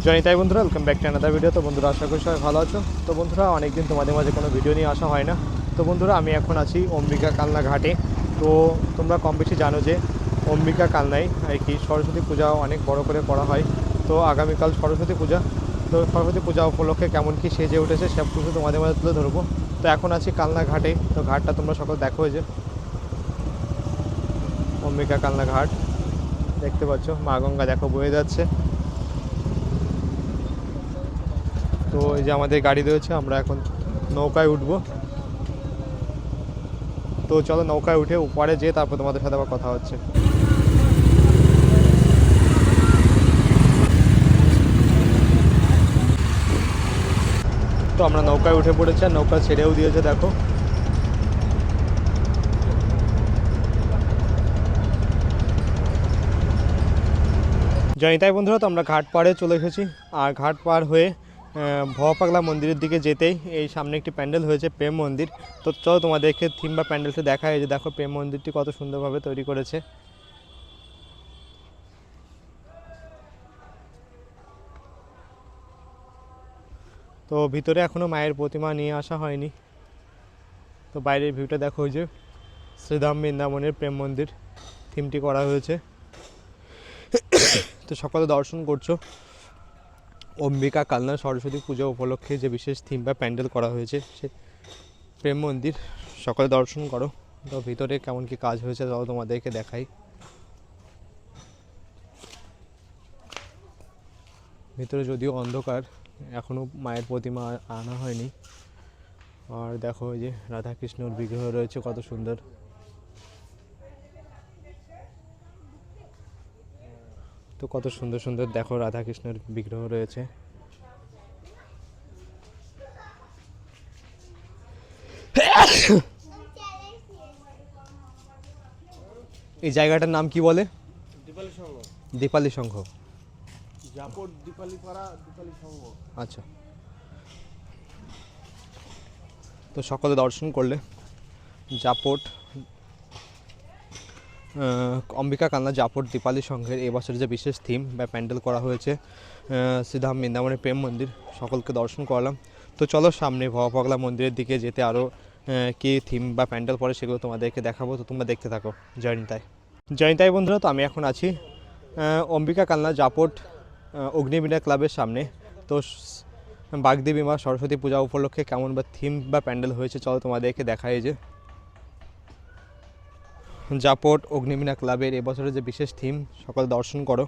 জয়নিতাই বন্ধুরা, welcome back to another video. তো বন্ধুরা, আশা করি সবাই ভালো আছো। তো বন্ধুরা, অনেকদিন তোমাদের মাঝে কোনো ভিডিও নিয়ে আসা হয় না। তো বন্ধুরা, আমি এখন আছি অম্বিকা কালনা ঘাটে। তো তোমরা কম বেশি জানো যে অম্বিকা কালনায় আর কি সরস্বতী পূজা অনেক বড় করে করা হয়। তো আগামীকাল সরস্বতী পূজা। তো সরস্বতী পূজা উপলক্ষে কেমন কি সেজে উঠেছে সব কিছু তোমাদের মাঝে তুলে ধরবো। তো এখন আছি কালনা ঘাটে। তো ঘাটটা তোমরা সকল দেখো, যে অম্বিকা কালনা ঘাট দেখতে পাচ্ছ, মা গঙ্গা দেখো বয়ে যাচ্ছে। তো এই যে আমাদের গাড়ি রয়েছে, আমরা এখন নৌকায় উঠবো। তো চলো নৌকায় উঠে উপরে যেয়ে তারপর তোমাদের সাথে আবার কথা হচ্ছে। তো আমরা নৌকায় উঠে পড়েছি, আর নৌকা ছেড়েও দিয়েছে দেখো। জয়নিতাই বন্ধুরা, তো আমরা ঘাট পাড়ে চলে এসেছি। আর ঘাট পার হয়ে ভপাগলা মন্দিরের দিকে যেতেই এই সামনে একটি প্যান্ডেল হয়েছে, প্রেম মন্দির। তো চলো তোমাদেরকে থিম বা প্যান্ডেলটা দেখায়। যে দেখো প্রেম মন্দিরটি কত সুন্দরভাবে তৈরি করেছে। তো ভিতরে এখনও মায়ের প্রতিমা নিয়ে আসা হয়নি। তো বাইরের ভিউটা দেখো, ওই যে শ্রীধাম বৃন্দাবনের প্রেম মন্দির থিমটি করা হয়েছে। তো সকলে দর্শন করছো অম্বিকা কালনা সরস্বতী পুজো উপলক্ষে যে বিশেষ থিম বা প্যান্ডেল করা হয়েছে সে প্রেম মন্দির। সকলে দর্শন করো। তো ভিতরে কেমন কি কাজ হয়েছে তাও তোমাদেরকে দেখাই। ভিতরে যদিও অন্ধকার, এখনও মায়ের প্রতিমা আনা হয়নি। আর দেখো, ওই যে রাধাকৃষ্ণর বিগ্রহ রয়েছে কত সুন্দর। তো কত সুন্দর সুন্দর দেখো রাধাকৃষ্ণের বিগ্রহ রয়েছে। এই জায়গাটার নাম কি বলে? দীপালি সংঘ। দীপালি সংঘ। জাপট দীপালি পাড়া দীপালি সংঘ। আচ্ছা। তো সকলে দর্শন করলে জাপট অম্বিকা কালনা জাপট দীপালি সংঘের এবছর যে বিশেষ থিম বা প্যান্ডেল করা হয়েছে শ্রীধাম বৃন্দাবনের প্রেম মন্দির, সকলকে দর্শন করলাম। তো চলো সামনে ভপাগলা মন্দিরের দিকে যেতে আরও কী থিম বা প্যান্ডেল পড়ে সেগুলো তোমাদেরকে দেখাবো। তো তোমরা দেখতে থাকো। জয়নিতাই বন্ধুরা, তো আমি এখন আছি অম্বিকা কালনা জাপট অগ্নিবীণা ক্লাবের সামনে। তো বাগদেবী মা সরস্বতী পূজা উপলক্ষে কেমন বা থিম বা প্যান্ডেল হয়েছে চলো তোমাদেরকে দেখাই। যে জাপট অগ্নিবীণা ক্লাবের এবছরের যে বিশেষ থিম, সকলে দর্শন করো।